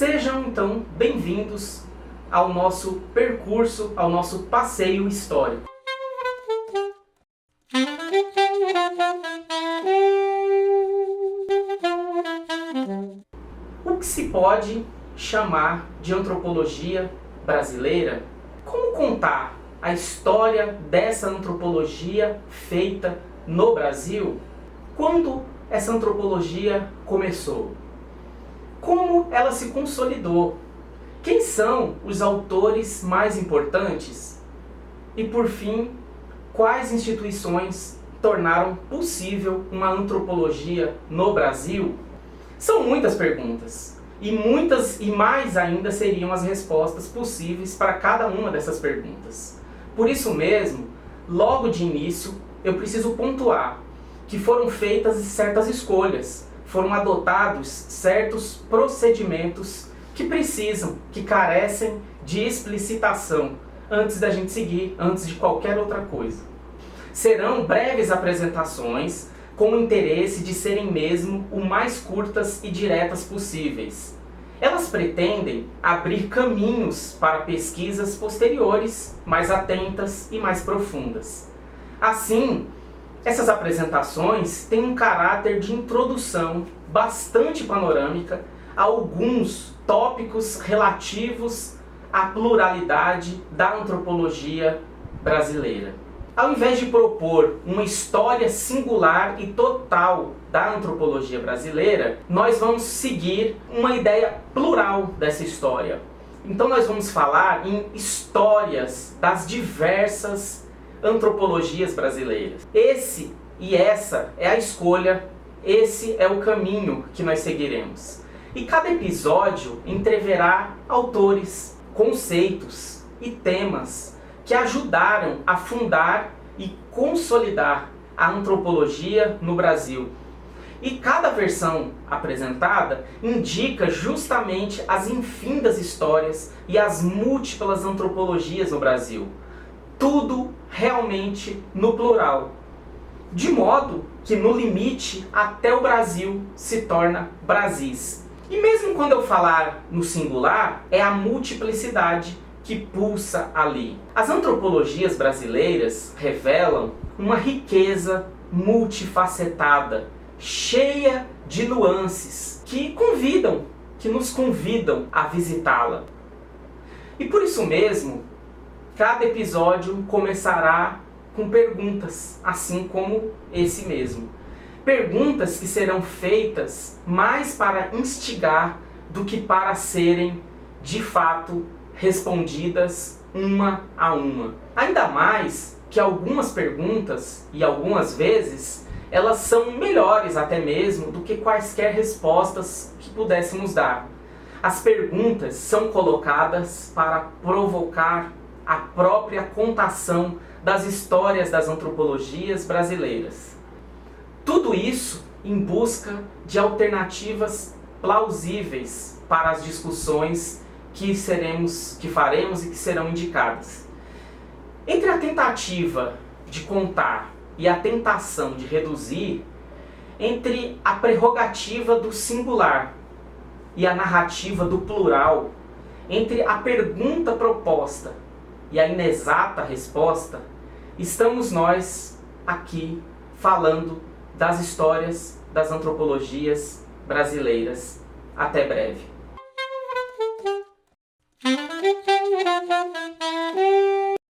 Sejam então bem-vindos ao nosso percurso, ao nosso passeio histórico. O que se pode chamar de antropologia brasileira? Como contar a história dessa antropologia feita no Brasil? Quando essa antropologia começou? Como ela se consolidou? Quem são os autores mais importantes? E por fim, quais instituições tornaram possível uma antropologia no Brasil? São muitas perguntas, e muitas e mais ainda seriam as respostas possíveis para cada uma dessas perguntas. Por isso mesmo, logo de início, eu preciso pontuar que foram feitas certas escolhas, foram adotados certos procedimentos que carecem de explicitação antes da gente seguir, antes de qualquer outra coisa. Serão breves apresentações com o interesse de serem mesmo o mais curtas e diretas possíveis. Elas pretendem abrir caminhos para pesquisas posteriores, mais atentas e mais profundas. Assim, essas apresentações têm um caráter de introdução bastante panorâmica a alguns tópicos relativos à pluralidade da antropologia brasileira. Ao invés de propor uma história singular e total da antropologia brasileira, nós vamos seguir uma ideia plural dessa história. Então nós vamos falar em histórias das diversas antropologias brasileiras. Esse e essa é a escolha, esse é o caminho que nós seguiremos. E cada episódio entreverá autores, conceitos e temas que ajudaram a fundar e consolidar a antropologia no Brasil. E cada versão apresentada indica justamente as infindas histórias e as múltiplas antropologias no Brasil. Tudo realmente no plural. De modo que no limite até o Brasil se torna Brasis. E mesmo quando eu falar no singular, é a multiplicidade que pulsa ali. As antropologias brasileiras revelam uma riqueza multifacetada, cheia de nuances, que nos convidam a visitá-la. E por isso mesmo, cada episódio começará com perguntas, assim como esse mesmo. Perguntas que serão feitas mais para instigar do que para serem, de fato, respondidas uma a uma. Ainda mais que algumas perguntas, e algumas vezes, elas são melhores até mesmo do que quaisquer respostas que pudéssemos dar. As perguntas são colocadas para provocar a própria contação das histórias das antropologias brasileiras. Tudo isso em busca de alternativas plausíveis para as discussões que faremos e que serão indicadas. Entre a tentativa de contar e a tentação de reduzir, entre a prerrogativa do singular e a narrativa do plural, entre a pergunta proposta e a inexata resposta, estamos nós aqui falando das histórias das antropologias brasileiras. Até breve.